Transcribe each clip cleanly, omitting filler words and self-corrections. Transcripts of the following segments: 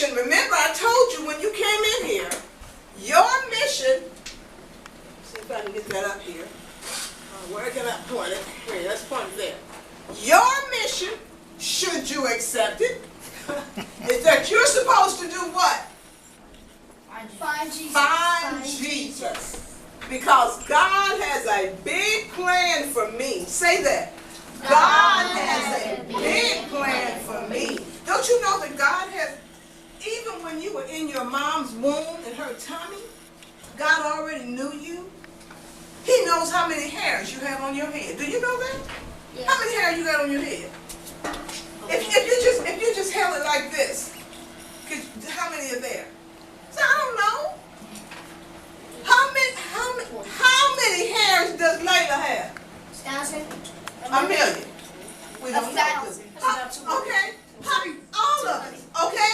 mission, remember I told you when you came in here, your mission, see if I can get that up here. Where can I point it? Here, let's point it there. Your mission, should you accept it, is that you're supposed to do what? Find Jesus. Find Jesus. Because God has a big plan for me. Say that. God has a big plan for me. Don't you know that God has, even when you were in your mom's womb, in her tummy, God already knew you? He knows how many hairs you have on your head. Do you know that? Yes. How many hairs you got on your head? If you just held it like this, how many are there? So I don't know. How many hairs does Layla have? 1,000. A million. We don't know. 1,000. Okay. All of us. Okay?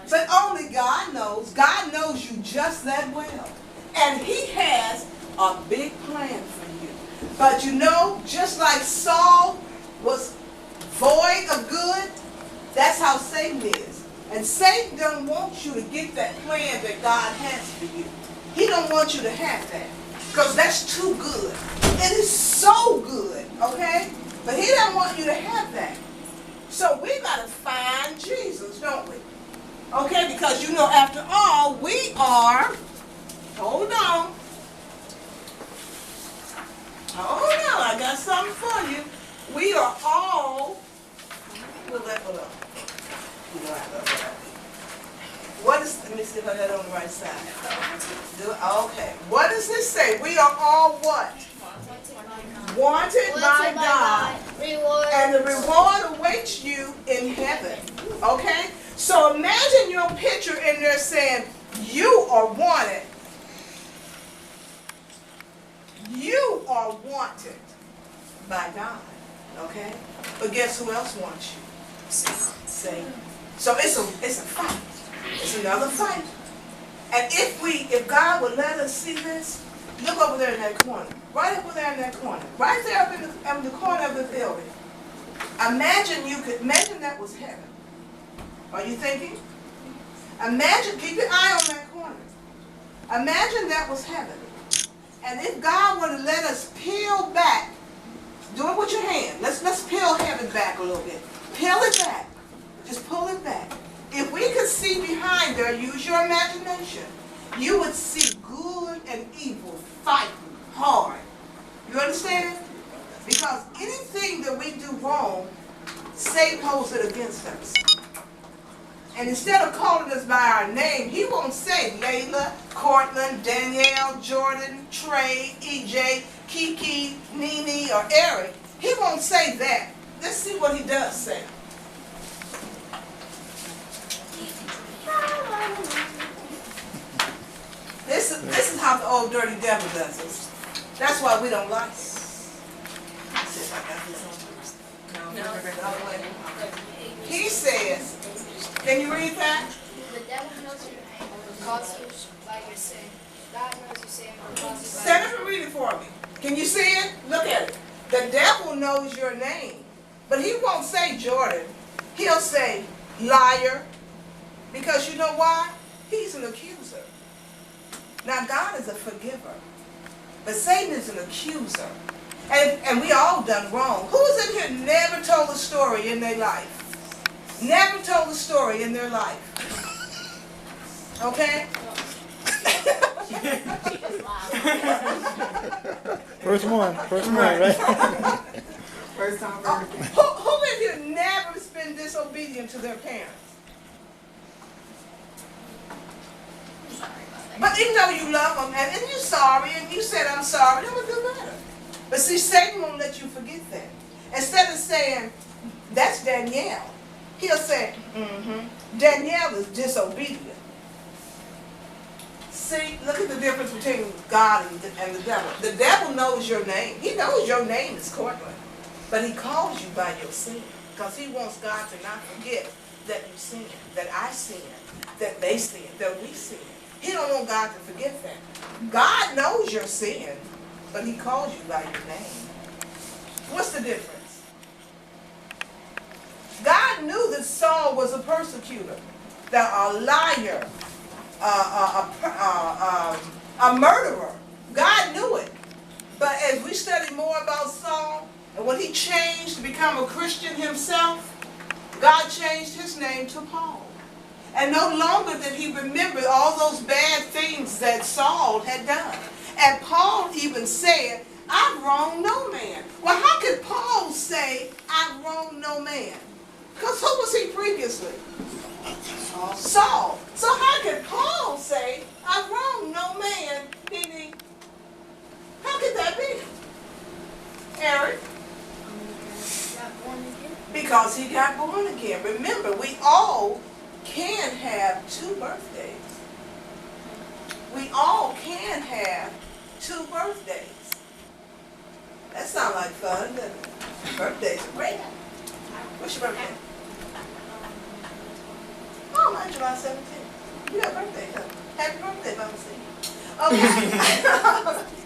But only God knows. God knows you just that well. And He has a big plan for you. But you know, just like Saul was void of good, that's how Satan is. And Satan don't want you to get that plan that God has for you. He don't want you to have that. Because that's too good. It is so good, okay? But he doesn't want you to have that. So we got to find Jesus, don't we? Okay, because you know, after all, we are, hold on, I got something for you. We are all, hold on. What is, let me see if I got it on the right side. Okay, what does this say? We are all what? Wanted by God. And the reward awaits you in heaven. Okay? So imagine your picture in there saying, you are wanted. You are wanted by God. Okay? But guess who else wants you? Satan. So it's a fight. It's another fight. And if God would let us see this, look over there in that corner. Right over there in that corner. Right there up in the corner of the building. Imagine that was heaven. Are you thinking? Imagine, keep your eye on that corner. Imagine that was heaven. And if God were to let us peel back, do it with your hand. Let's peel heaven back a little bit. Peel it back. Just pull it back. If we could see behind there, use your imagination, you would see good and evil fighting hard. You understand? Because anything that we do wrong, Satan holds it against us. And instead of calling us by our name, he won't say Layla, Cortland, Danielle, Jordan, Trey, EJ, Kiki, Nene, or Eric. He won't say that. Let's see what he does say. This is how the old dirty devil does it. That's why we don't like it. He says, can you read that? The devil knows your name, calls you by your sin. God knows your sin, calls you by Stand up and read it for me. Can you see it? Look at it. The devil knows your name, but he won't say Jordan. He'll say liar, because you know why? He's an accuser. Now God is a forgiver, but Satan is an accuser. And we all done wrong. Who's in here never told a story in their life? Never told a story in their life. Okay? First one, right? First time. Who in here never been disobedient to their parents? But even though you love them, and you're sorry, and you said, I'm sorry, that was good matter. But see, Satan won't let you forget that. Instead of saying, that's Danielle, he'll say, Danielle is disobedient. See, look at the difference between God and the devil. The devil knows your name. He knows your name is Cortland. But he calls you by your sin. Because he wants God to not forget that you sin, that I sin, that they sin, that we sin. He don't want God to forget that. God knows your sin, but he calls you by your name. What's the difference? God knew that Saul was a persecutor. a liar, a murderer. God knew it. But as we study more about Saul, and when he changed to become a Christian himself, God changed his name to Paul. And no longer did he remember all those bad things that Saul had done. And Paul even said, I've wronged no man. Well, how could Paul say, I've wronged no man? Because who was he previously? Saul. So how could Paul say, I've wronged no man, meaning, how could that be? Eric? Because he got born again. Remember, we all can have 2 birthdays. We all can have 2 birthdays. That sounds like fun, doesn't it? Birthdays are great. What's your birthday? Oh, mine's July 17th. You got a birthday, huh? Happy birthday, Mama C. Okay.